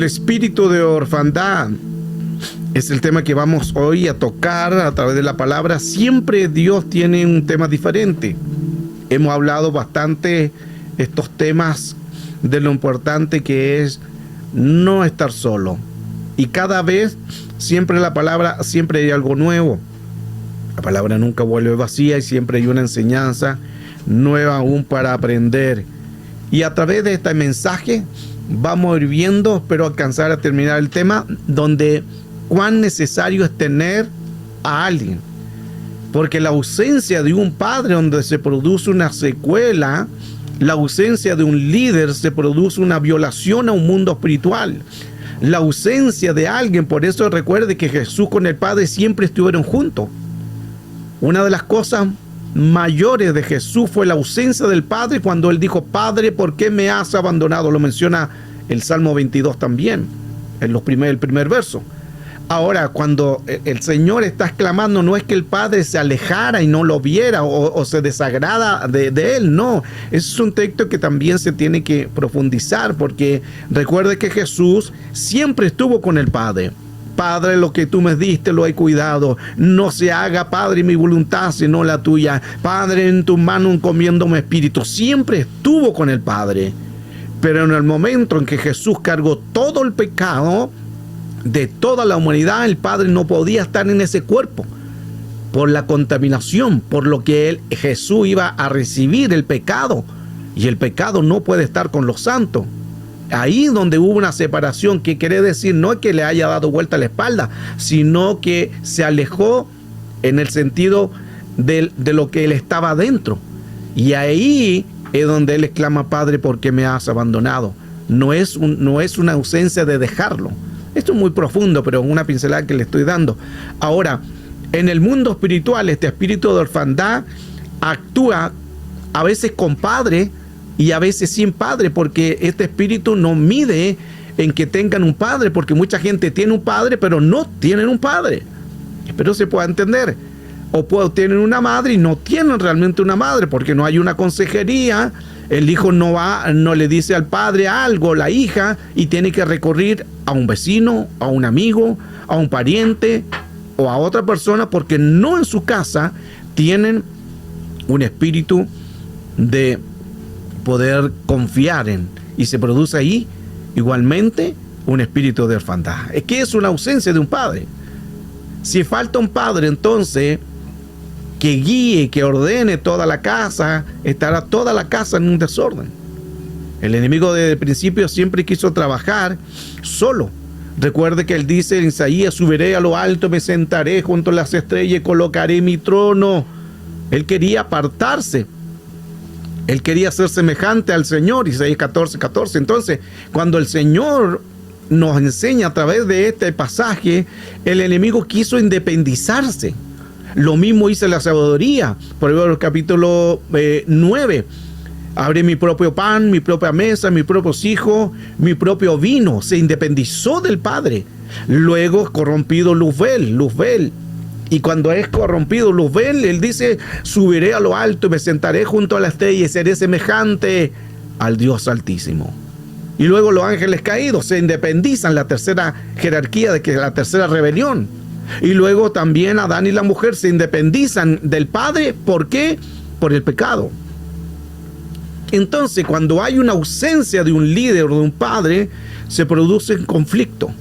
espíritu de orfandad es el tema que vamos hoy a tocar a través de la palabra. Siempre Dios tiene un tema diferente. Hemos hablado bastante estos temas de lo importante que es no estar solo. Y cada vez, siempre la palabra, siempre hay algo nuevo. La palabra nunca vuelve vacía y siempre hay una enseñanza nueva aún para aprender. Y a través de este mensaje vamos a ir viendo, espero alcanzar a terminar el tema, donde cuán necesario es tener a alguien. Porque la ausencia de un padre, donde se produce una secuela, la ausencia de un líder, se produce una violación a un mundo espiritual. La ausencia de alguien, por eso recuerde que Jesús con el Padre siempre estuvieron juntos. Una de las cosas mayores de Jesús fue la ausencia del Padre cuando Él dijo: Padre, ¿por qué me has abandonado? Lo menciona el Salmo 22 también, en el primer verso. Ahora, cuando el Señor está exclamando, no es que el Padre se alejara y no lo viera o se desagrada de Él, no. Es un texto que también se tiene que profundizar, porque recuerde que Jesús siempre estuvo con el Padre. Padre, lo que tú me diste lo he cuidado. No se haga, Padre, mi voluntad sino la tuya. Padre, en tus manos encomiendo mi espíritu. Siempre estuvo con el Padre. Pero en el momento en que Jesús cargó todo el pecado de toda la humanidad, el Padre no podía estar en ese cuerpo por la contaminación, por lo que Jesús iba a recibir el pecado, y el pecado no puede estar con los santos. Ahí donde hubo una separación, que quiere decir no es que le haya dado vuelta a la espalda, sino que se alejó en el sentido de lo que él estaba dentro. Y ahí es donde él exclama: Padre, ¿por qué me has abandonado? No es una ausencia de dejarlo. Esto es muy profundo, pero una pincelada que le estoy dando. Ahora, en el mundo espiritual, este espíritu de orfandad actúa a veces con padre y a veces sin padre, porque este espíritu no mide en que tengan un padre, porque mucha gente tiene un padre, pero no tienen un padre. Espero se pueda entender. O tienen una madre y no tienen realmente una madre, porque no hay una consejería. El hijo no le dice al padre algo, la hija, y tiene que recurrir a un vecino, a un amigo, a un pariente o a otra persona, porque no en su casa tienen un espíritu de poder confiar en, y se produce ahí igualmente un espíritu de orfandad. Es que es una ausencia de un padre. Si falta un padre, entonces, que guíe, que ordene toda la casa, estará toda la casa en un desorden. El enemigo desde el principio siempre quiso trabajar solo. Recuerde que él dice en Isaías: subiré a lo alto, me sentaré junto a las estrellas y colocaré mi trono. Él quería apartarse. Él quería ser semejante al Señor, Isaías 14:14. Entonces, cuando el Señor nos enseña a través de este pasaje, el enemigo quiso independizarse. Lo mismo hizo la sabiduría. Por ejemplo, el capítulo 9. Abre mi propio pan, mi propia mesa, mis propios hijos, mi propio vino. Se independizó del Padre. Luego, corrompido Luzbel. Y cuando es corrompido Luzbel, él dice: subiré a lo alto y me sentaré junto a la estrella y seré semejante al Dios Altísimo. Y luego los ángeles caídos se independizan, la tercera jerarquía, de que es la tercera rebelión. Y luego también Adán y la mujer se independizan del Padre. ¿Por qué? Por el pecado. Entonces, cuando hay una ausencia de un líder o de un padre, se produce un conflicto.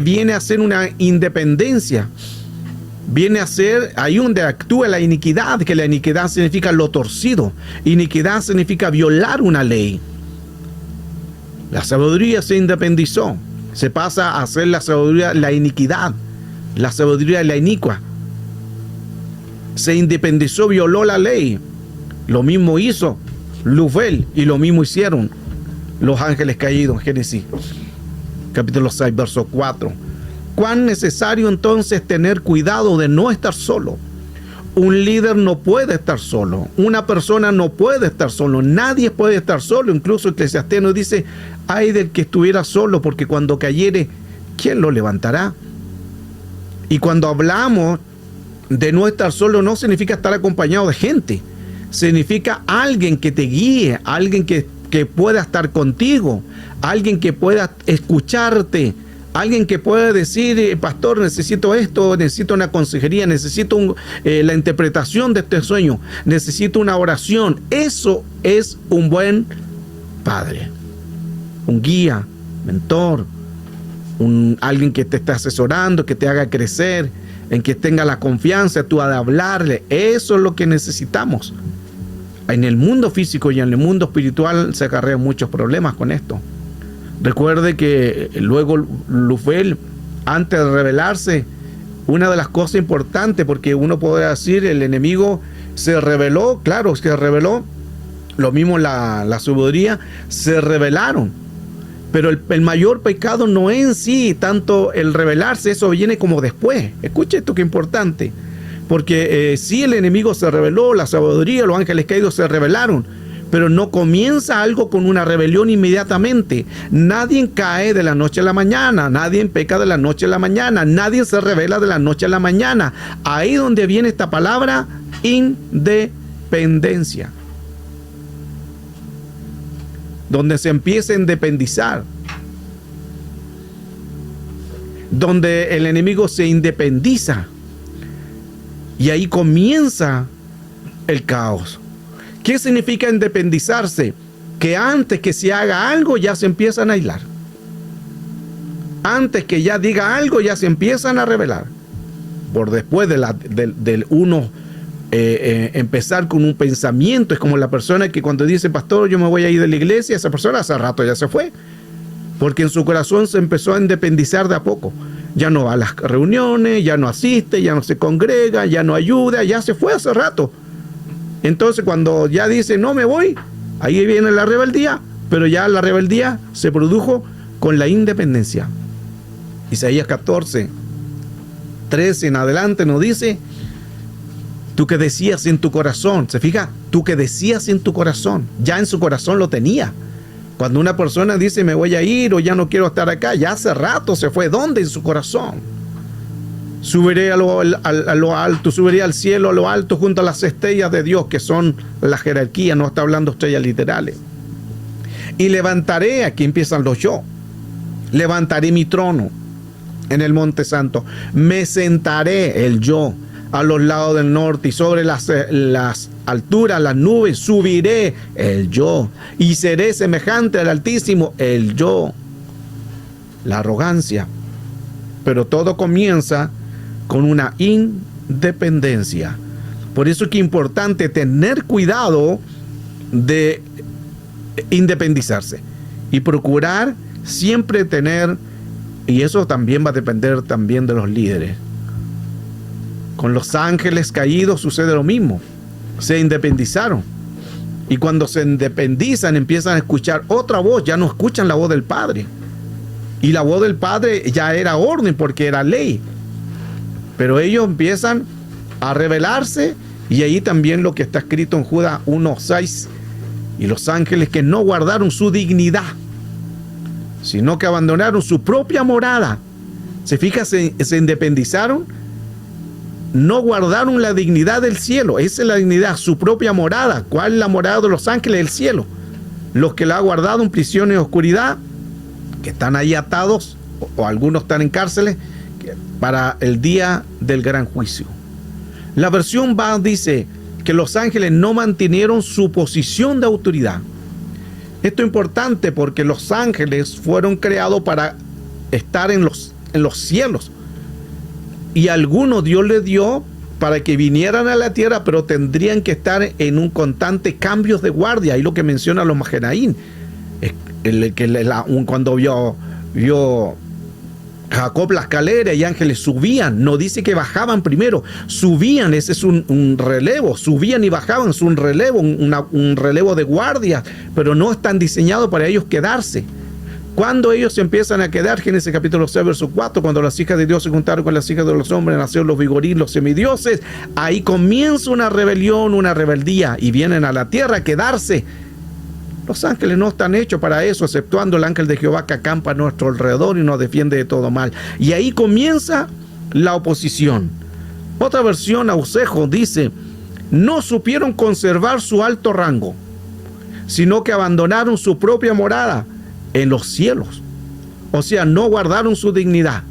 Viene a ser una independencia. Viene a ser ahí donde actúa la iniquidad, que la iniquidad significa lo torcido. Iniquidad significa violar una ley. La sabiduría se independizó. Se pasa a hacer la sabiduría la iniquidad, la sabiduría la inicua. Se independizó, violó la ley. Lo mismo hizo Luzbel y lo mismo hicieron los ángeles caídos en Génesis capítulo 6, verso 4. ¿Cuán necesario entonces tener cuidado de no estar solo? Un líder no puede estar solo. Una persona no puede estar solo. Nadie puede estar solo. Incluso Eclesiastés nos dice: ay del que estuviera solo, porque cuando cayere, ¿quién lo levantará? Y cuando hablamos de no estar solo, no significa estar acompañado de gente. Significa alguien que te guíe, alguien que que pueda estar contigo, alguien que pueda escucharte, alguien que pueda decir, pastor, necesito esto, necesito una consejería, necesito la interpretación de este sueño, necesito una oración. Eso es un buen padre, un guía, mentor, alguien que te esté asesorando, que te haga crecer, en que tenga la confianza tú de hablarle. Eso es lo que necesitamos. En el mundo físico y en el mundo espiritual se acarrean muchos problemas con esto. Recuerde que luego Luzbel, antes de rebelarse, una de las cosas importantes, porque uno podría decir, el enemigo se rebeló, claro, se rebeló, lo mismo la sabiduría, se rebelaron. Pero el mayor pecado no es en sí tanto el rebelarse, eso viene como después. Escuche esto que es importante, porque sí, el enemigo se rebeló, la sabiduría, los ángeles caídos se rebelaron, pero no comienza algo con una rebelión inmediatamente. Nadie cae de la noche a la mañana, nadie peca de la noche a la mañana, nadie se rebela de la noche a la mañana. Ahí donde viene esta palabra, independencia. Donde se empieza a independizar, donde el enemigo se independiza, y ahí comienza el caos. ¿Qué significa independizarse? Que antes que se haga algo ya se empiezan a aislar, antes que ya diga algo ya se empiezan a rebelar, por después del uno empezar con un pensamiento. Es como la persona que cuando dice, pastor, yo me voy a ir de la iglesia, esa persona hace rato ya se fue, porque en su corazón se empezó a independizar de a poco. Ya no va a las reuniones, ya no asiste, ya no se congrega, ya no ayuda, ya se fue hace rato. Entonces cuando ya dice, no me voy, ahí viene la rebeldía, pero ya la rebeldía se produjo con la independencia. Isaías 14, 13 en adelante nos dice, tú que decías en tu corazón, ¿se fija? Tú que decías en tu corazón, ya en su corazón lo tenía. Cuando una persona dice me voy a ir o ya no quiero estar acá, ya hace rato se fue. ¿Dónde? En su corazón. Subiré a lo alto, subiré al cielo a lo alto junto a las estrellas de Dios, que son la jerarquía, no está hablando estrellas literales. Y levantaré, aquí empiezan los yo, levantaré mi trono en el monte santo, me sentaré, el yo, a los lados del norte, y sobre las alturas, las nubes, subiré, el yo, y seré semejante al Altísimo, el yo. La arrogancia. Pero todo comienza con una independencia. Por eso es que es importante tener cuidado de independizarse y procurar siempre tener, y eso también va a depender también de los líderes. Con los ángeles caídos sucede lo mismo. Se independizaron. Y cuando se independizan empiezan a escuchar otra voz. Ya no escuchan la voz del Padre. Y la voz del Padre ya era orden porque era ley. Pero ellos empiezan a rebelarse. Y ahí también lo que está escrito en Judas 1:6. Y los ángeles que no guardaron su dignidad, sino que abandonaron su propia morada. Se fija, se independizaron. No guardaron la dignidad del cielo. Esa es la dignidad, su propia morada. ¿Cuál es la morada de los ángeles del cielo? Los que la han guardado en prisión y oscuridad, que están ahí atados, o algunos están en cárceles, para el día del gran juicio. La versión dice que los ángeles no mantuvieron su posición de autoridad. Esto es importante porque los ángeles fueron creados para estar en los cielos. Y algunos Dios les dio para que vinieran a la tierra, pero tendrían que estar en un constante cambio de guardia. Ahí lo que menciona los Mageraín. Cuando vio Jacob la escalera y ángeles subían, no dice que bajaban primero, subían, ese es un relevo, subían y bajaban, es un relevo, un relevo de guardia, pero no están diseñados para ellos quedarse. Cuando ellos se empiezan a quedar, Génesis capítulo 6, verso 4, cuando las hijas de Dios se juntaron con las hijas de los hombres, nacieron los vigorín, los semidioses, ahí comienza una rebelión, una rebeldía, y vienen a la tierra a quedarse. Los ángeles no están hechos para eso, exceptuando el ángel de Jehová que acampa a nuestro alrededor y nos defiende de todo mal. Y ahí comienza la oposición. Otra versión, Ausejo, dice, no supieron conservar su alto rango. sino que abandonaron su propia morada en los cielos. O sea, no guardaron su dignidad,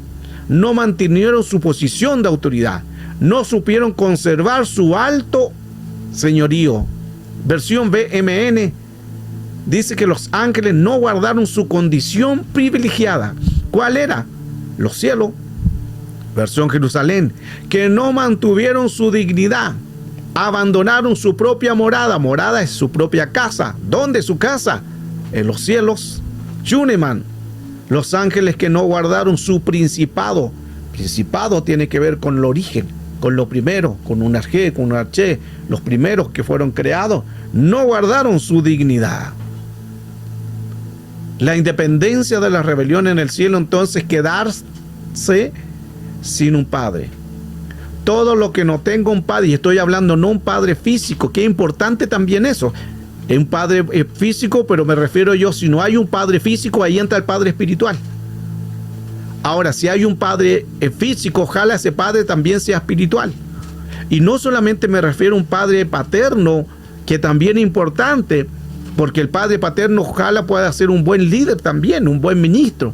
no mantuvieron su posición de autoridad, no supieron conservar su alto señorío. Versión BMN dice que los ángeles no guardaron su condición privilegiada. ¿Cuál era? Los cielos. Versión Jerusalén, que no mantuvieron su dignidad, abandonaron su propia morada. Morada es su propia casa. ¿Dónde es su casa? En los cielos. Shuneman, los ángeles que no guardaron su principado. Principado tiene que ver con el origen, con lo primero, con un arjé, con un arché. Los primeros que fueron creados no guardaron su dignidad. La independencia de la rebelión en el cielo, entonces, quedarse sin un padre. Todo lo que no tenga un padre, y estoy hablando no un padre físico, que es importante también eso. Es un padre físico, pero me refiero yo, si no hay un padre físico, ahí entra el padre espiritual. Ahora, si hay un padre físico, ojalá ese padre también sea espiritual. Y no solamente me refiero a un padre paterno, que también es importante, porque el padre paterno ojalá pueda ser un buen líder también, un buen ministro.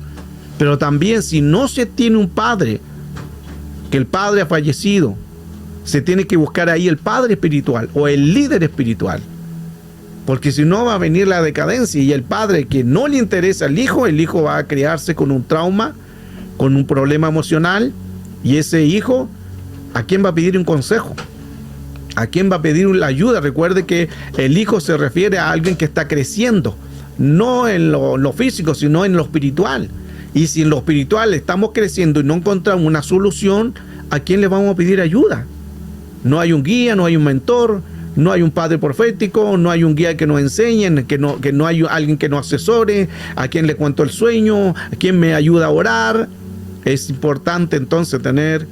Pero también, si no se tiene un padre, que el padre ha fallecido, se tiene que buscar ahí el padre espiritual o el líder espiritual, porque si no va a venir la decadencia, y el padre que no le interesa al hijo, el hijo va a criarse con un trauma, con un problema emocional, y ese hijo, ¿a quién va a pedir un consejo? ¿A quién va a pedir la ayuda? Recuerde que el hijo se refiere a alguien que está creciendo, no en lo físico, sino en lo espiritual. Y si en lo espiritual estamos creciendo y no encontramos una solución, ¿a quién le vamos a pedir ayuda? No hay un guía, no hay un mentor, no hay un padre profético, no hay un guía que nos enseñe, que no hay alguien que nos asesore, a quien le cuento el sueño, a quien me ayuda a orar. Es importante entonces tener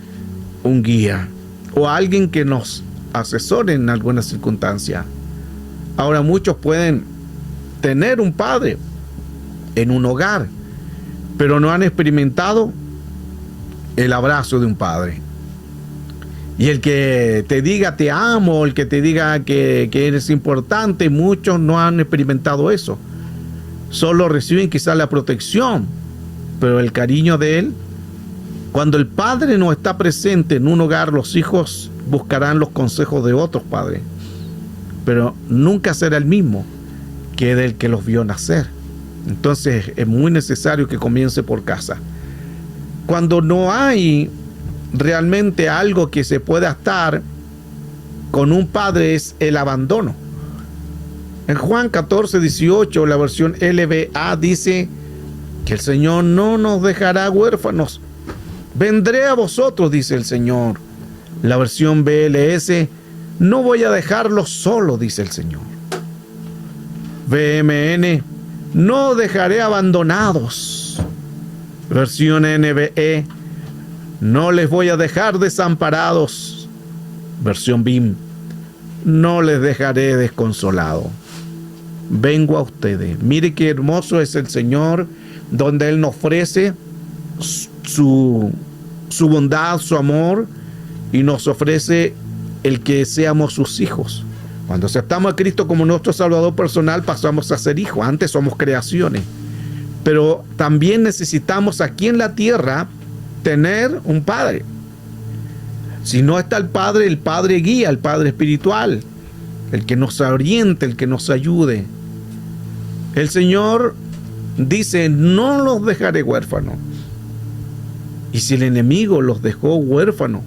un guía o alguien que nos asesore en alguna circunstancia. Ahora, muchos pueden tener un padre en un hogar, pero no han experimentado el abrazo de un padre. Y el que te diga te amo, el que te diga que eres importante, muchos no han experimentado eso. Solo reciben quizás la protección, pero el cariño de él. Cuando el padre no está presente en un hogar, los hijos buscarán los consejos de otros padres, pero nunca será el mismo que del que los vio nacer. Entonces es muy necesario que comience por casa. Cuando no hay realmente algo que se pueda estar con un padre, es el abandono. En Juan 14:18, la versión LBA dice que el Señor no nos dejará huérfanos. Vendré a vosotros, dice el Señor. La versión BLS, no voy a dejarlos solo, dice el Señor. BMN, no dejaré abandonados. Versión NBE, no les voy a dejar desamparados. Versión BIM, no les dejaré desconsolados. Vengo a ustedes. Mire qué hermoso es el Señor, donde Él nos ofrece su bondad, su amor, y nos ofrece el que seamos sus hijos. Cuando aceptamos a Cristo como nuestro Salvador personal, pasamos a ser hijos. Antes somos creaciones, pero también necesitamos aquí en la tierra tener un padre. Si no está el padre guía, el padre espiritual, el que nos oriente, el que nos ayude. El Señor dice, no los dejaré huérfanos. Y si el enemigo los dejó huérfanos,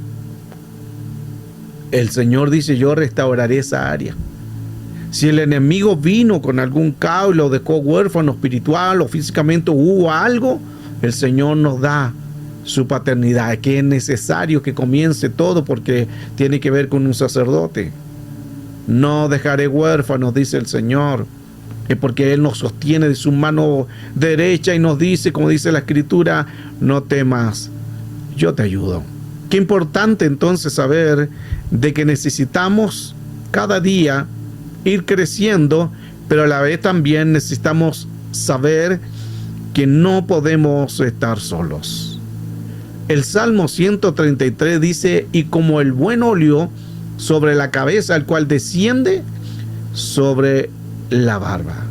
el Señor dice, yo restauraré esa área. Si el enemigo vino con algún caos y lo dejó huérfano espiritual o físicamente, hubo algo, el Señor nos da su paternidad, que es necesario que comience todo, porque tiene que ver con un sacerdote. No dejaré huérfanos, dice el Señor, es porque Él nos sostiene de su mano derecha y nos dice, como dice la Escritura, no temas, yo te ayudo. Qué importante entonces saber de que necesitamos cada día ir creciendo, pero a la vez también necesitamos saber que no podemos estar solos. El Salmo 133 dice, y como el buen óleo sobre la cabeza, el cual desciende sobre la barba.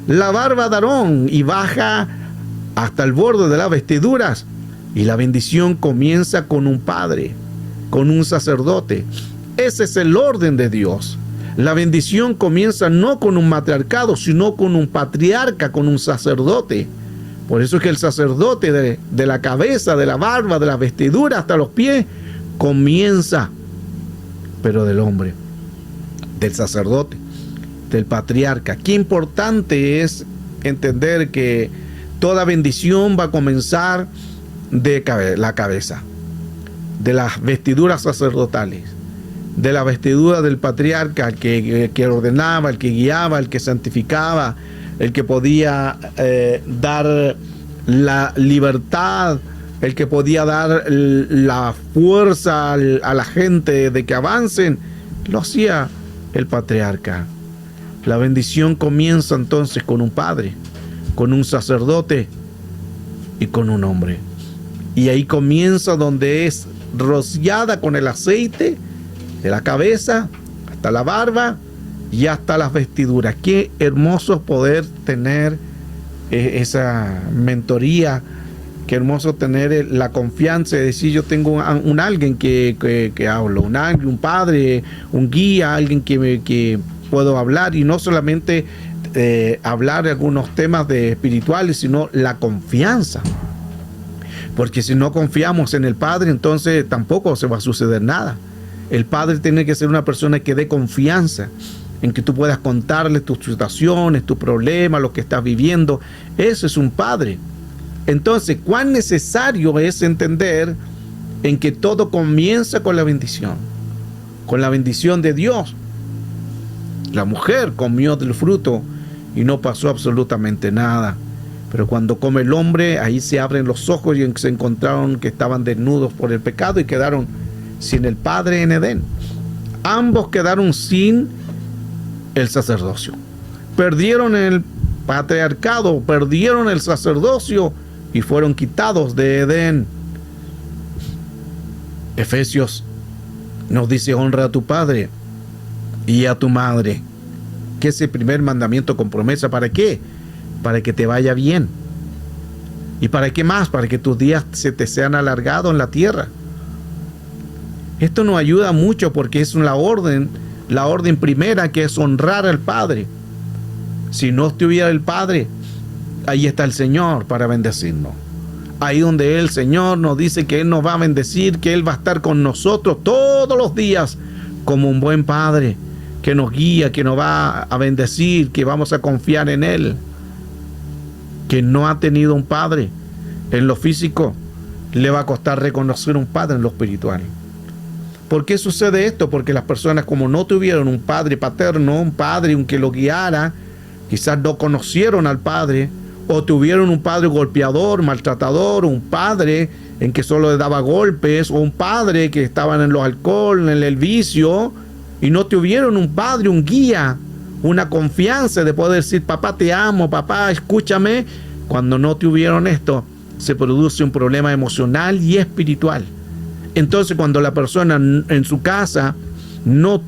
La barba de Aarón y baja hasta el borde de las vestiduras. Y la bendición comienza con un padre, con un sacerdote. Ese es el orden de Dios. La bendición comienza no con un matriarcado, sino con un patriarca, con un sacerdote. Por eso es que el sacerdote de la cabeza, de la barba, de las vestiduras hasta los pies, comienza, pero del hombre, del sacerdote, del patriarca. Qué importante es entender que toda bendición va a comenzar de la cabeza, de las vestiduras sacerdotales, de la vestidura del patriarca, el que ordenaba, el que guiaba, el que santificaba, el que podía dar la libertad, el que podía dar la fuerza a la gente de que avancen, lo hacía el patriarca. La bendición comienza entonces con un padre, con un sacerdote y con un hombre. Y ahí comienza donde es rociada con el aceite de la cabeza hasta la barba y hasta las vestiduras. Qué hermoso poder tener esa mentoría. Qué hermoso tener la confianza de decir, yo tengo un alguien que hablo, un padre, un guía, alguien que puedo hablar, y no solamente hablar de algunos temas espirituales, sino la confianza. Porque si no confiamos en el Padre, entonces tampoco se va a suceder nada. El Padre tiene que ser una persona que dé confianza, en que tú puedas contarle tus situaciones, tus problemas, lo que estás viviendo. Eso es un Padre. Entonces, cuán necesario es entender en que todo comienza con la bendición de Dios. La mujer comió del fruto y no pasó absolutamente nada. Pero cuando come el hombre, ahí se abren los ojos y se encontraron que estaban desnudos por el pecado y quedaron sin el Padre en Edén. Ambos quedaron sin el sacerdocio. Perdieron el patriarcado, perdieron el sacerdocio y fueron quitados de Edén. Efesios nos dice: honra a tu padre y a tu madre, que es el primer mandamiento con promesa. ¿Para qué? Para que te vaya bien. ¿Y para qué más? Para que tus días se te sean alargados en la tierra. Esto nos ayuda mucho porque es la orden primera, que es honrar al Padre. Si no estuviera el Padre, ahí está el Señor para bendecirnos. Ahí donde el Señor nos dice que Él nos va a bendecir, que Él va a estar con nosotros todos los días como un buen Padre, que nos guía, que nos va a bendecir, que vamos a confiar en Él. Que no ha tenido un padre en lo físico, le va a costar reconocer un padre en lo espiritual. ¿Por qué sucede esto? Porque las personas, como no tuvieron un padre paterno, un padre que lo guiara, quizás no conocieron al padre, o tuvieron un padre golpeador, maltratador, un padre en que solo le daba golpes, o un padre que estaban en los alcohol, en el vicio, y no tuvieron un padre, un guía, una confianza de poder decir: papá, te amo, papá, escúchame. Cuando no tuvieron esto, se produce un problema emocional y espiritual. Entonces, cuando la persona en su casa no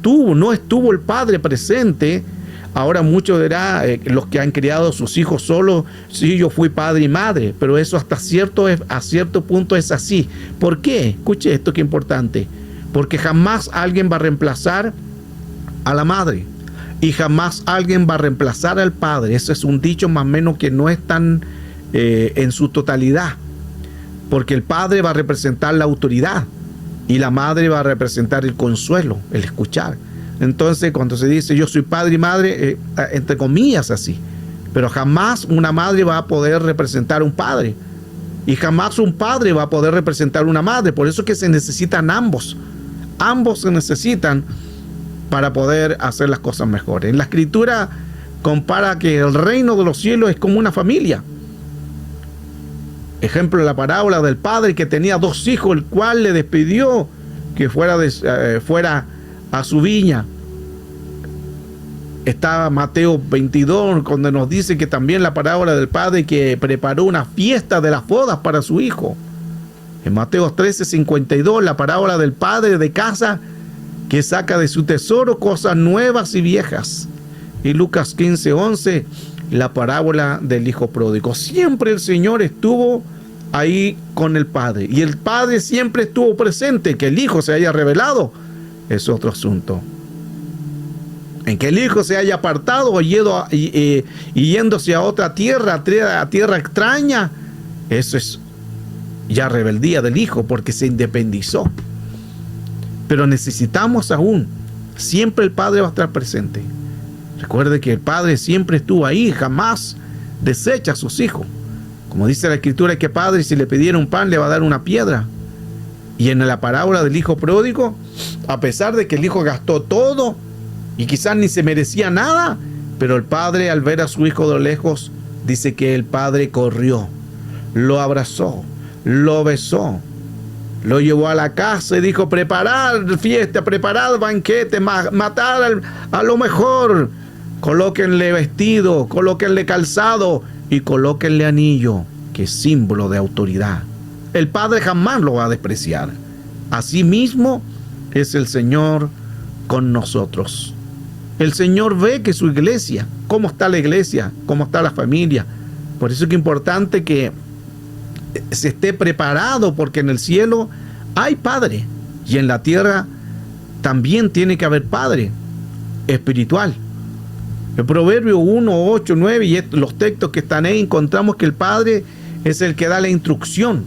estuvo el padre presente, ahora muchos dirán, los que han criado a sus hijos solos: sí, yo fui padre y madre, pero eso a cierto punto es así. ¿Por qué? Escuche esto, que importante. Porque jamás alguien va a reemplazar a la madre. Y jamás alguien va a reemplazar al padre. Ese es un dicho más o menos que no es tan en su totalidad. Porque el padre va a representar la autoridad y la madre va a representar el consuelo, el escuchar. Entonces, cuando se dice yo soy padre y madre, entre comillas así. Pero jamás una madre va a poder representar a un padre. Y jamás un padre va a poder representar a una madre. Por eso es que se necesitan ambos. Ambos se necesitan para poder hacer las cosas mejores. En la Escritura compara que el reino de los cielos es como una familia. Ejemplo, la parábola del padre que tenía 2 hijos, el cual le despidió que fuera a su viña. Está Mateo 22, donde nos dice que también la parábola del padre que preparó una fiesta de las bodas para su hijo. En Mateo 13:52, la parábola del padre de casa que saca de su tesoro cosas nuevas y viejas. y Lucas 15:11, la parábola del hijo pródigo. Siempre el Señor estuvo ahí con el Padre, y el Padre siempre estuvo presente. Que el Hijo se haya revelado es otro asunto. En que el Hijo se haya apartado y yéndose a otra tierra, a tierra extraña, eso es ya rebeldía del Hijo, porque se independizó. Pero necesitamos aún, siempre el Padre va a estar presente. Recuerde que el Padre siempre estuvo ahí, jamás desecha a sus hijos. Como dice la Escritura, que Padre, si le pidiera un pan, le va a dar una piedra. Y en la parábola del hijo pródigo, a pesar de que el hijo gastó todo y quizás ni se merecía nada, pero el Padre, al ver a su hijo de lejos, dice que el Padre corrió, lo abrazó, lo besó, lo llevó a la casa y dijo: preparad fiesta, preparad banquete, matar a lo mejor, colóquenle vestido, colóquenle calzado y colóquenle anillo, que es símbolo de autoridad. El Padre jamás lo va a despreciar. Asimismo es el Señor con nosotros. El Señor ve que su iglesia, cómo está la iglesia, cómo está la familia. Por eso es que es importante que se esté preparado, porque en el cielo hay Padre y en la tierra también tiene que haber Padre espiritual. El Proverbio 1, 8, 9 y los textos que están ahí, encontramos que el Padre es el que da la instrucción,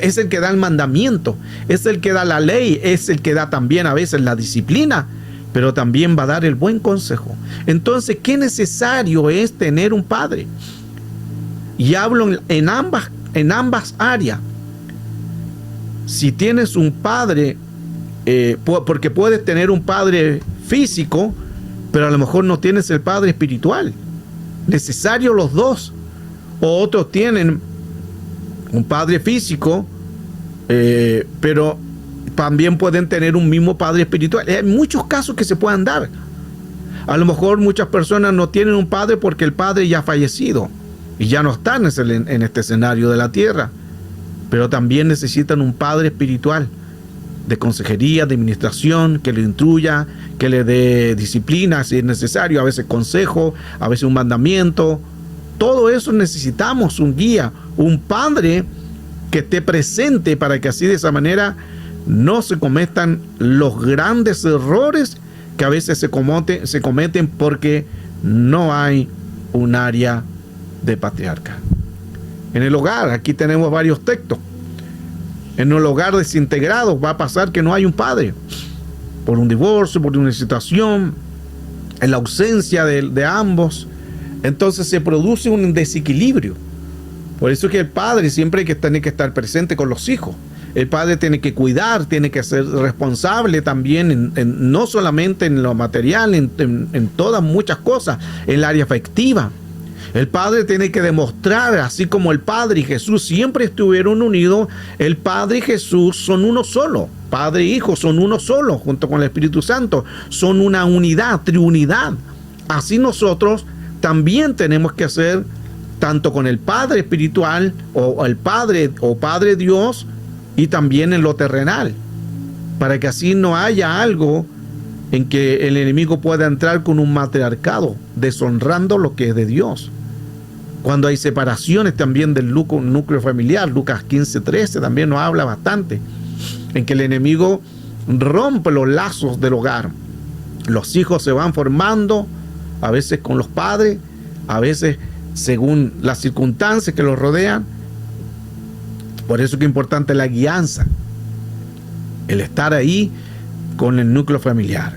es el que da el mandamiento, es el que da la ley, es el que da también a veces la disciplina, pero también va a dar el buen consejo. Entonces, qué necesario es tener un Padre. Y hablo en ambas áreas. Si tienes un Padre, porque puedes tener un Padre físico, pero a lo mejor no tienes el Padre espiritual. Necesario los dos. O otros tienen un Padre físico, pero también pueden tener un mismo Padre espiritual. Hay muchos casos que se puedan dar. A lo mejor muchas personas no tienen un Padre porque el Padre ya ha fallecido y ya no están en este escenario de la tierra, pero también necesitan un Padre espiritual, de consejería, de administración, que le instruya, que le dé disciplina si es necesario, a veces consejo, a veces un mandamiento. Todo eso necesitamos, un guía, un Padre que esté presente, para que así, de esa manera, no se cometan los grandes errores que a veces se cometen porque no hay un área de patriarca. En el hogar, aquí tenemos varios textos. En el hogar desintegrado va a pasar que no hay un padre, por un divorcio, por una situación, en la ausencia de ambos. Entonces se produce un desequilibrio. Por eso es que el padre siempre tiene que estar presente con los hijos. El padre tiene que cuidar, tiene que ser responsable también, no solamente en lo material, en todas muchas cosas, en el área afectiva. El Padre tiene que demostrar, así como el Padre y Jesús siempre estuvieron unidos, el Padre y Jesús son uno solo. Padre e Hijo son uno solo, junto con el Espíritu Santo. Son una unidad, triunidad. Así nosotros también tenemos que hacer, tanto con el Padre espiritual, o el Padre Dios, y también en lo terrenal, para que así no haya algo en que el enemigo pueda entrar con un matriarcado, deshonrando lo que es de Dios. Cuando hay separaciones también del núcleo familiar, Lucas 15:13 también nos habla bastante, en que el enemigo rompe los lazos del hogar. Los hijos se van formando, a veces con los padres, a veces según las circunstancias que los rodean. Por eso es que es importante la guianza, el estar ahí con el núcleo familiar.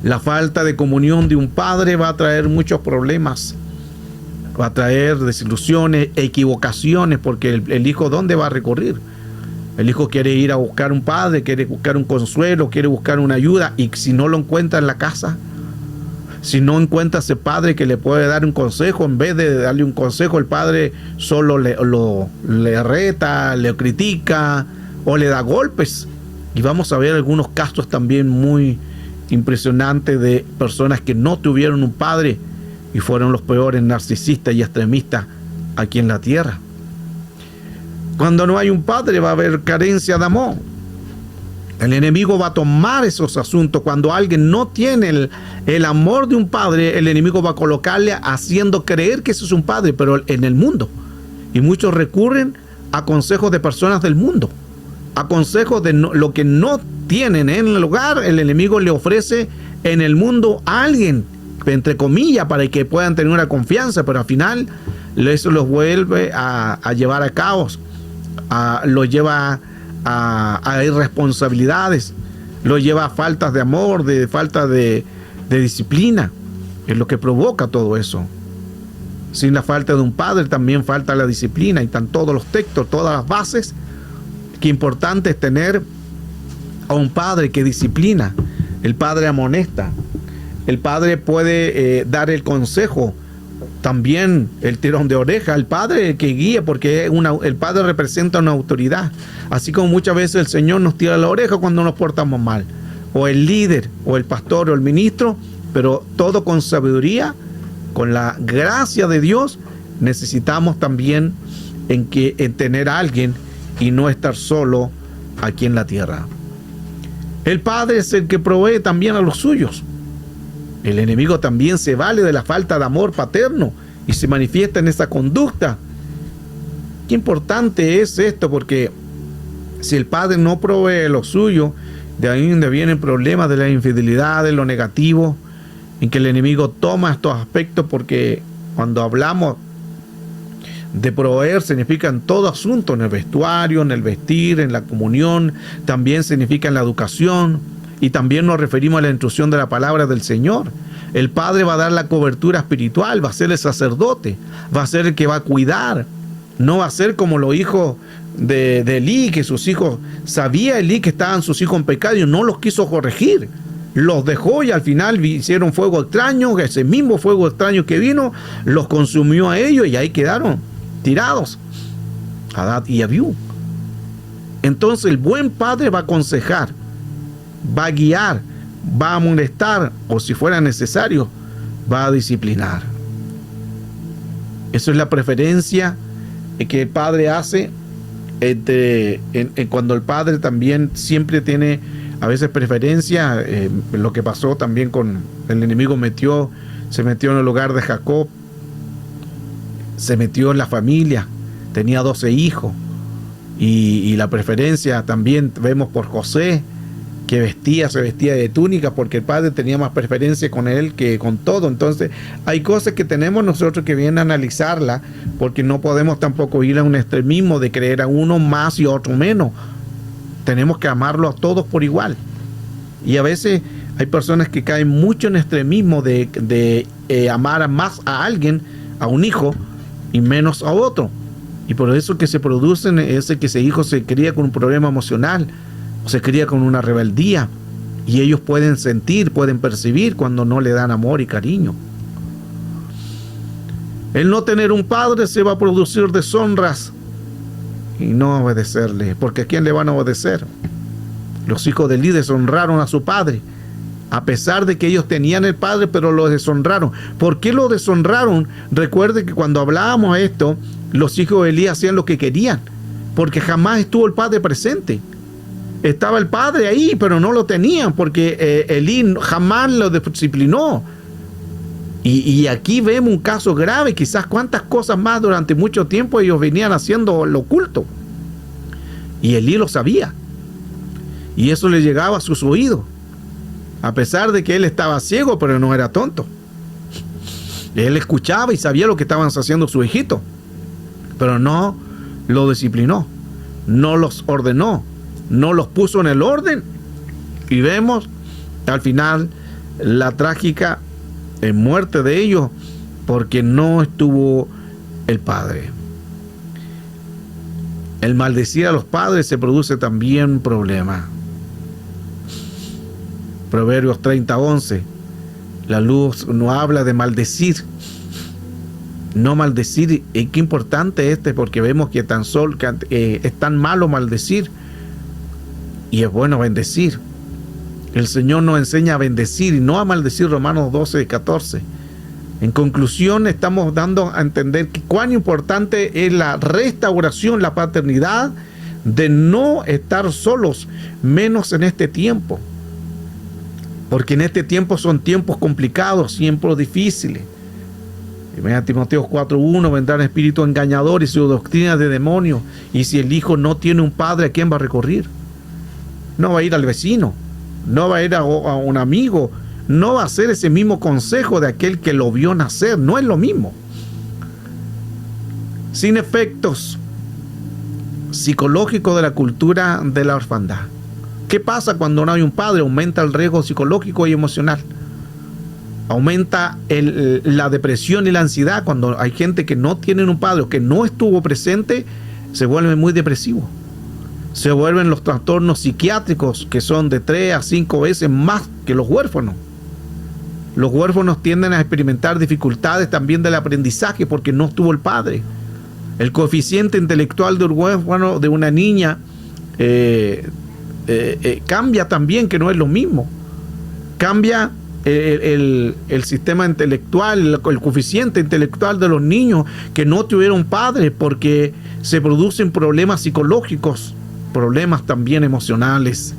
La falta de comunión de un padre va a traer muchos problemas, va a traer desilusiones, equivocaciones, porque el hijo, ¿dónde va a recurrir? El hijo quiere ir a buscar un padre, quiere buscar un consuelo, quiere buscar una ayuda, y si no lo encuentra en la casa, si no encuentra ese padre que le puede dar un consejo, en vez de darle un consejo, el padre solo le reta, le critica o le da golpes. Y vamos a ver algunos casos también muy impresionantes de personas que no tuvieron un padre y fueron los peores narcisistas y extremistas aquí en la tierra. Cuando no hay un padre va a haber carencia de amor. El enemigo va a tomar esos asuntos. Cuando alguien no tiene el amor de un padre, el enemigo va a colocarle haciendo creer que eso es un padre, pero en el mundo. Y muchos recurren a consejos de personas del mundo, a consejos de lo que no tienen en el hogar. El enemigo le ofrece en el mundo a alguien, entre comillas, para que puedan tener una confianza, pero al final eso los vuelve a llevar a caos, los lleva a irresponsabilidades, lo lleva a faltas de amor, de falta de disciplina. Es lo que provoca todo eso. Sin la falta de un padre también falta la disciplina, y están todos los textos, todas las bases. Qué importante es tener a un padre que disciplina. El padre amonesta, el padre puede dar el consejo, también el tirón de oreja, el padre que guía, porque el padre representa una autoridad. Así como muchas veces el Señor nos tira la oreja cuando nos portamos mal, o el líder, o el pastor, o el ministro, pero todo con sabiduría, con la gracia de Dios. Necesitamos también en tener a alguien y no estar solo aquí en la tierra. El padre es el que provee también a los suyos. El enemigo también se vale de la falta de amor paterno y se manifiesta en esa conducta. Qué importante es esto, porque si el padre no provee lo suyo, de ahí donde vienen problemas de la infidelidad, de lo negativo, en que el enemigo toma estos aspectos, porque cuando hablamos de proveer significa en todo asunto, en el vestuario, en el vestir, en la comunión, también significa en la educación. Y también nos referimos a la instrucción de la palabra del Señor. El padre va a dar la cobertura espiritual, va a ser el sacerdote, va a ser el que va a cuidar. No va a ser como los hijos de Elí, que sus hijos, sabía Elí que estaban sus hijos en pecado y no los quiso corregir. Los dejó y al final hicieron fuego extraño. Ese mismo fuego extraño que vino los consumió a ellos y ahí quedaron tirados, Hadad y Abiú. Entonces el buen padre va a aconsejar, va a guiar, va a amonestar, o si fuera necesario, va a disciplinar. Eso es la preferencia que el padre hace cuando el padre también siempre tiene a veces preferencia. Lo que pasó también con el enemigo, se metió en el hogar de Jacob, se metió en la familia, tenía 12 hijos, y la preferencia también vemos por José, que se vestía de túnica, porque el padre tenía más preferencia con él que con todo. Entonces hay cosas que tenemos nosotros que bien analizarla, porque no podemos tampoco ir a un extremismo de creer a uno más y a otro menos. Tenemos que amarlo a todos por igual. Y a veces hay personas que caen mucho en extremismo de amar más a alguien, a un hijo, y menos a otro. Y por eso que se producen que ese hijo se cría con un problema emocional, se cría con una rebeldía, y ellos pueden sentir, pueden percibir cuando no le dan amor y cariño. El no tener un padre se va a producir deshonras y no obedecerle, porque ¿a quién le van a obedecer? Los hijos de Elí deshonraron a su padre, a pesar de que ellos tenían el padre, pero lo deshonraron. ¿Por qué lo deshonraron? Recuerde que cuando hablábamos esto, los hijos de Elí hacían lo que querían, porque jamás estuvo el padre presente. Estaba el padre ahí, pero no lo tenían, porque Elí jamás lo disciplinó. Y aquí vemos un caso grave, quizás cuántas cosas más durante mucho tiempo ellos venían haciendo lo oculto. Y Elí lo sabía. Y eso le llegaba a sus oídos. A pesar de que él estaba ciego, pero no era tonto. Él escuchaba y sabía lo que estaban haciendo sus hijitos. Pero no lo disciplinó, no los ordenó, no los puso en el orden. Y vemos al final la trágica muerte de ellos, porque no estuvo el padre. El maldecir a los padres se produce también problema. Proverbios 30:11. La luz no habla de maldecir. No maldecir. Y qué importante porque vemos que es tan malo maldecir y es bueno bendecir. El Señor nos enseña a bendecir y no a maldecir. Romanos 12:14. En conclusión, estamos dando a entender que cuán importante es la restauración, la paternidad de no estar solos, menos en este tiempo. Porque en este tiempo son tiempos complicados, tiempos difíciles. En Timoteo 4:1 vendrán espíritus engañadores y su doctrina de demonios. Y si el hijo no tiene un padre, ¿a quién va a recurrir? No va a ir al vecino, no va a ir a un amigo, no va a hacer ese mismo consejo de aquel que lo vio nacer. No es lo mismo. Sin efectos psicológicos de la cultura de la orfandad. ¿Qué pasa cuando no hay un padre? Aumenta el riesgo psicológico y emocional. Aumenta la depresión y la ansiedad. Cuando hay gente que no tiene un padre o que no estuvo presente, se vuelve muy depresivo. Se vuelven los trastornos psiquiátricos, que son de 3 a 5 veces más que los huérfanos. Los huérfanos tienden a experimentar dificultades también del aprendizaje porque no estuvo el padre. El coeficiente intelectual de un huérfano, de una niña, cambia también, que no es lo mismo. Cambia el sistema intelectual, el coeficiente intelectual de los niños que no tuvieron padres, porque se producen problemas psicológicos, problemas también emocionales.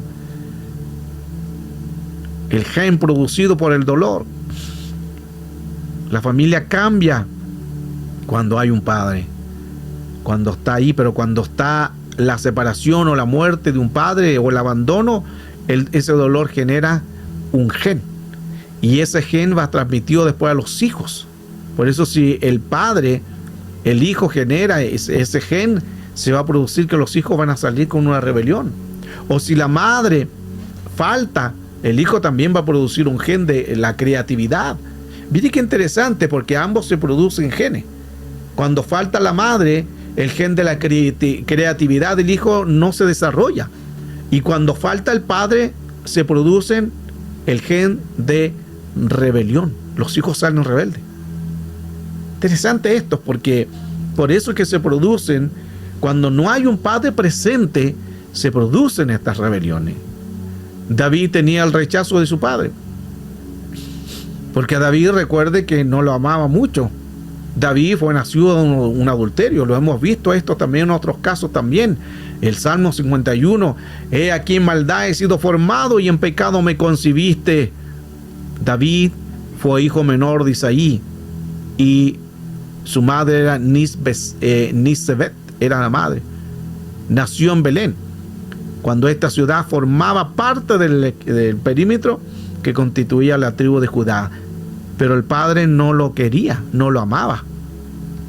El gen producido por el dolor. La familia cambia cuando hay un padre, cuando está ahí, pero cuando está la separación o la muerte de un padre o el abandono, ese dolor genera un gen. Y ese gen va transmitido después a los hijos. Por eso si el padre, el hijo genera ese gen, se va a producir que los hijos van a salir con una rebelión. O si la madre falta, el hijo también va a producir un gen de la creatividad. Mire qué interesante, porque ambos se producen genes. Cuando falta la madre, el gen de la creatividad del hijo no se desarrolla. Y cuando falta el padre, se producen el gen de rebelión. Los hijos salen rebeldes. Interesante esto, porque por eso es que se producen, cuando no hay un padre presente, se producen estas rebeliones. David tenía el rechazo de su padre, porque David, recuerde que no lo amaba mucho. David fue nacido de un adulterio, lo hemos visto esto también en otros casos también. El Salmo 51, he aquí en maldad he sido formado y en pecado me concibiste. David fue hijo menor de Isaí y su madre era Nisbet, era la madre. Nació en Belén, cuando esta ciudad formaba parte del perímetro que constituía la tribu de Judá. Pero el padre no lo quería, no lo amaba.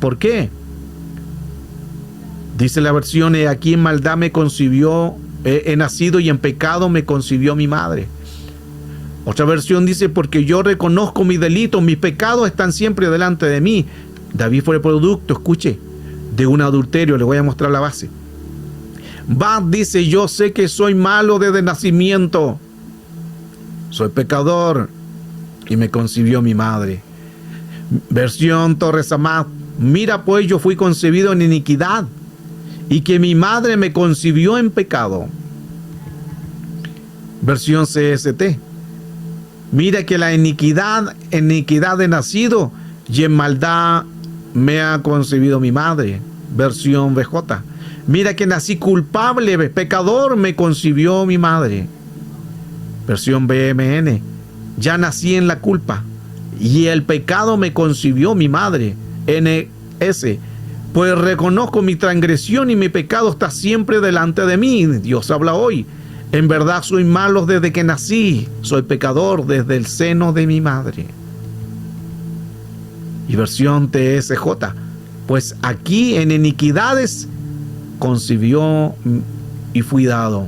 ¿Por qué? Dice la versión, he aquí en maldad me concibió, he nacido y en pecado me concibió mi madre. Otra versión dice, porque yo reconozco mis delitos, mis pecados están siempre delante de mí. David fue el producto, escuche, de un adulterio. Le voy a mostrar la base. Bad dice, yo sé que soy malo desde nacimiento. Soy pecador y me concibió mi madre. Versión Torres Amat, mira pues yo fui concebido en iniquidad y que mi madre me concibió en pecado. Versión CST, mira que la iniquidad he nacido y en maldad me ha concebido mi madre. Versión BJ, mira que nací culpable, pecador me concibió mi madre. Versión BMN, ya nací en la culpa y el pecado me concibió mi madre. NS, pues reconozco mi transgresión y mi pecado está siempre delante de mí. Dios habla hoy. En verdad soy malo desde que nací, soy pecador desde el seno de mi madre. Y versión TSJ, pues aquí en iniquidades concibió y fui dado.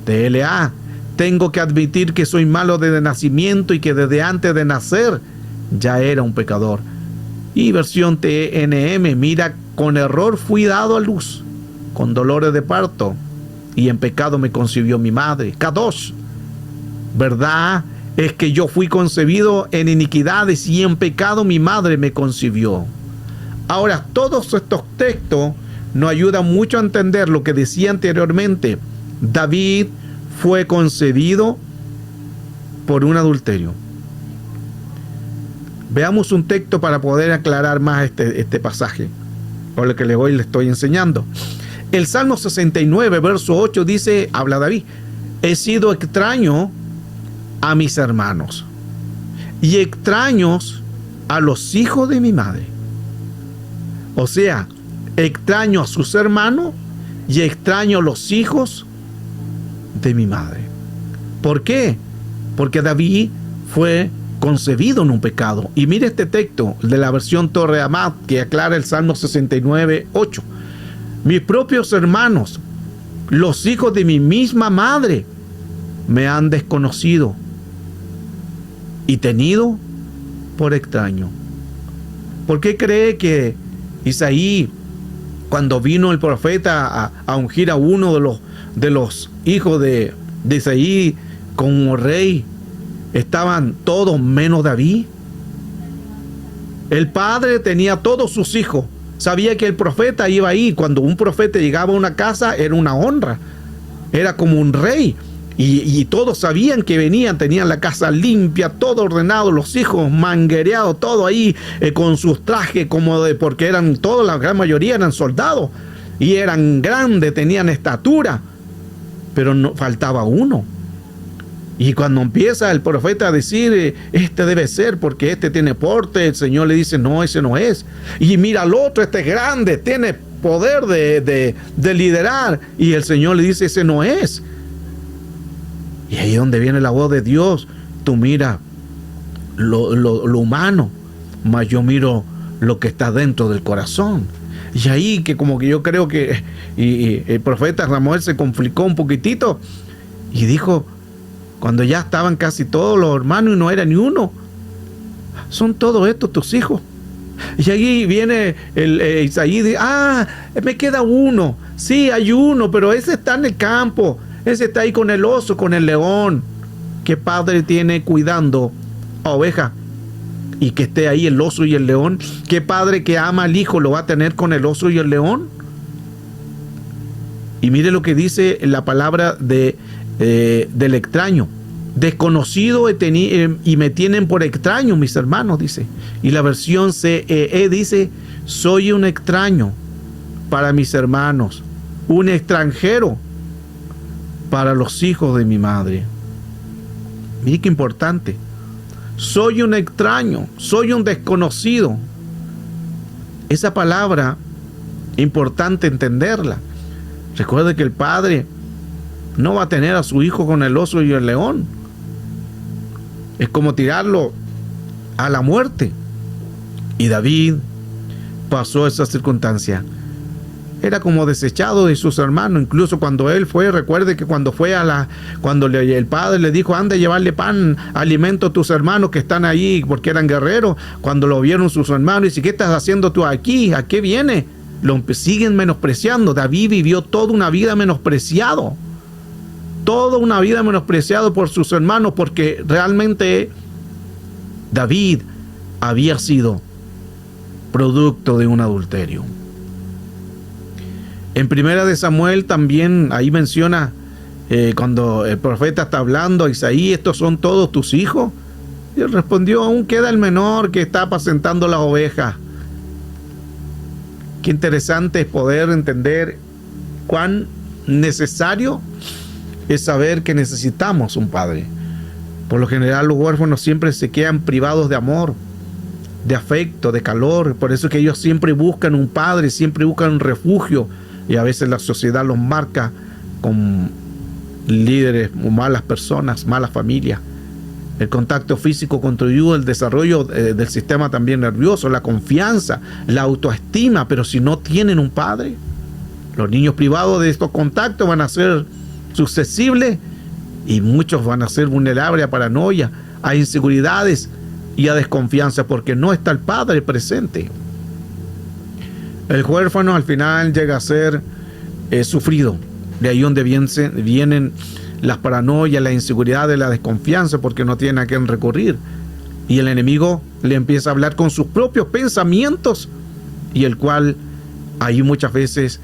TLA, tengo que admitir que soy malo desde nacimiento y que desde antes de nacer ya era un pecador. Y versión TNM, mira, con error fui dado a luz, con dolores de parto, y en pecado me concibió mi madre. K2, verdad es que yo fui concebido en iniquidades y en pecado mi madre me concibió. Ahora, todos estos textos nos ayudan mucho a entender lo que decía anteriormente. David fue concebido por un adulterio. Veamos un texto para poder aclarar más este pasaje, por lo que hoy le estoy enseñando. El Salmo 69, verso 8 dice, habla David, he sido extraño a mis hermanos y extraños a los hijos de mi madre. O sea, extraño a sus hermanos y extraño a los hijos de mi madre. ¿Por qué? Porque David fue concebido en un pecado. Y mire este texto de la versión Torre Amat que aclara el Salmo 69, 8. Mis propios hermanos, los hijos de mi misma madre, me han desconocido y tenido por extraño. ¿Por qué cree que Isaí, cuando vino el profeta a ungir a uno de los hijos de Isaí como rey, estaban todos menos David? El padre tenía todos sus hijos. Sabía que el profeta iba ahí. Cuando un profeta llegaba a una casa, era una honra. Era como un rey. Y todos sabían que venían, tenían la casa limpia, todo ordenado, los hijos manguereados, todo ahí con sus trajes, porque eran todos, la gran mayoría eran soldados. Y eran grandes, tenían estatura. Pero no, faltaba uno. Y cuando empieza el profeta a decir, este debe ser porque este tiene porte, el Señor le dice, no, ese no es. Y mira al otro, este es grande, tiene poder de liderar. Y el Señor le dice, ese no es. Y ahí es donde viene la voz de Dios. Tú mira lo humano, mas yo miro lo que está dentro del corazón. Y ahí que como que yo creo que el profeta Samuel se complicó un poquitito y dijo, cuando ya estaban casi todos los hermanos y no era ni uno, son todos estos tus hijos. Y ahí viene Isaí y dice, me queda uno. Sí, hay uno, pero ese está en el campo. Ese está ahí con el oso, con el león. ¿Qué padre tiene cuidando a oveja y que esté ahí el oso y el león? ¿Qué padre que ama al hijo lo va a tener con el oso y el león? Y mire lo que dice la palabra del extraño. Desconocido y me tienen por extraño, mis hermanos, dice. Y la versión CEE dice, soy un extraño para mis hermanos, un extranjero para los hijos de mi madre. Mire qué importante. Soy un extraño, soy un desconocido. Esa palabra, importante entenderla. Recuerde que el padre no va a tener a su hijo con el oso y el león. Es como tirarlo a la muerte. Y David pasó esa circunstancia. Era como desechado de sus hermanos. Incluso cuando él fue, recuerde que cuando fue el padre le dijo, anda a llevarle pan, alimento a tus hermanos que están ahí, porque eran guerreros. Cuando lo vieron sus hermanos, y dice, ¿qué estás haciendo tú aquí? ¿A qué viene? Lo siguen menospreciando. David vivió toda una vida menospreciado. Toda una vida menospreciado por sus hermanos, porque realmente David había sido producto de un adulterio. En Primera de Samuel también ahí menciona cuando el profeta está hablando a Isaí, ¿estos son todos tus hijos? Y él respondió, aún queda el menor que está apacentando las ovejas. Qué interesante es poder entender cuán necesario es saber que necesitamos un padre. Por lo general los huérfanos siempre se quedan privados de amor, de afecto, de calor. Por eso es que ellos siempre buscan un padre, siempre buscan un refugio. Y a veces la sociedad los marca con líderes o malas personas, malas familias. El contacto físico contribuyó al desarrollo del sistema también nervioso, la confianza, la autoestima. Pero si no tienen un padre, los niños privados de estos contactos van a ser susceptibles y muchos van a ser vulnerables a paranoia, a inseguridades y a desconfianza porque no está el padre presente. El huérfano al final llega a ser sufrido. De ahí donde vienen las paranoias, la inseguridad, la desconfianza, porque no tiene a quién recurrir. Y el enemigo le empieza a hablar con sus propios pensamientos, y el cual ahí muchas veces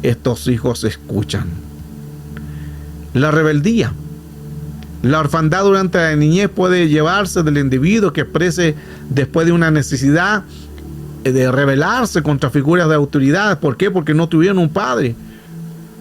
estos hijos escuchan. La rebeldía. La orfandad durante la niñez puede llevarse del individuo que exprese después de una necesidad de rebelarse contra figuras de autoridad. ¿Por qué? Porque no tuvieron un padre.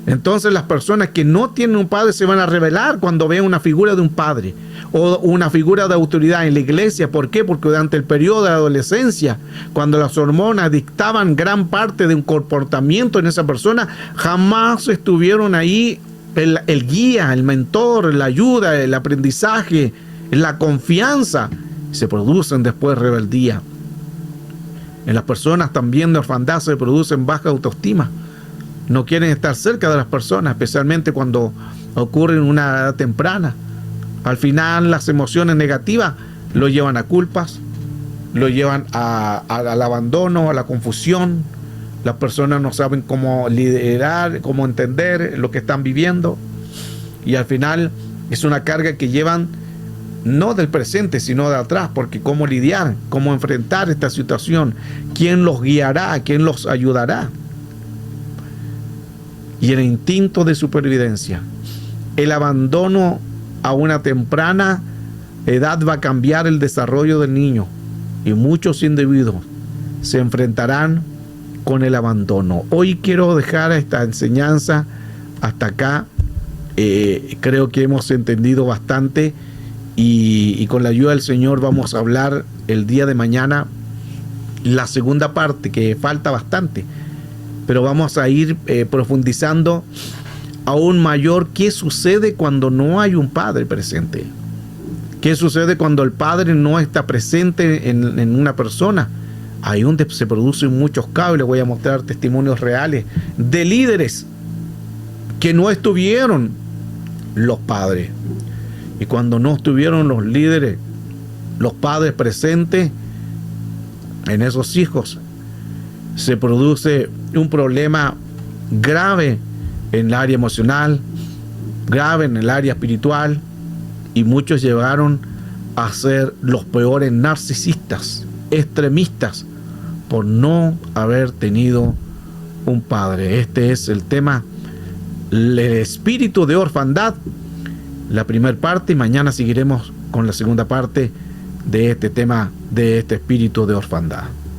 Entonces las personas que no tienen un padre se van a rebelar cuando vean una figura de un padre o una figura de autoridad en la iglesia. ¿Por qué? Porque durante el periodo de la adolescencia, cuando las hormonas dictaban gran parte de un comportamiento en esa persona, jamás estuvieron ahí el guía, el mentor, la ayuda, el aprendizaje, la confianza. Se producen después rebeldía. En las personas también de orfandad se producen baja autoestima. No quieren estar cerca de las personas, especialmente cuando ocurre en una edad temprana. Al final las emociones negativas lo llevan a culpas, lo llevan al abandono, a la confusión. Las personas no saben cómo liderar, cómo entender lo que están viviendo. Y al final es una carga que llevan no del presente, sino de atrás, porque cómo lidiar, cómo enfrentar esta situación, quién los guiará, quién los ayudará. Y el instinto de supervivencia, el abandono a una temprana edad va a cambiar el desarrollo del niño, y muchos individuos se enfrentarán con el abandono. Hoy quiero dejar esta enseñanza hasta acá. Creo que hemos entendido bastante y con la ayuda del Señor vamos a hablar el día de mañana la segunda parte, que falta bastante, pero vamos a ir profundizando aún mayor qué sucede cuando no hay un padre presente. ¿Qué sucede cuando el padre no está presente en una persona? Ahí donde se producen muchos casos. Les voy a mostrar testimonios reales de líderes que no estuvieron los padres. Y cuando no estuvieron los líderes, los padres presentes en esos hijos, se produce un problema grave en el área emocional, grave en el área espiritual, y muchos llegaron a ser los peores narcisistas, extremistas, por no haber tenido un padre. Este es el tema, el espíritu de orfandad, la primera parte, y mañana seguiremos con la segunda parte de este tema, de este espíritu de orfandad.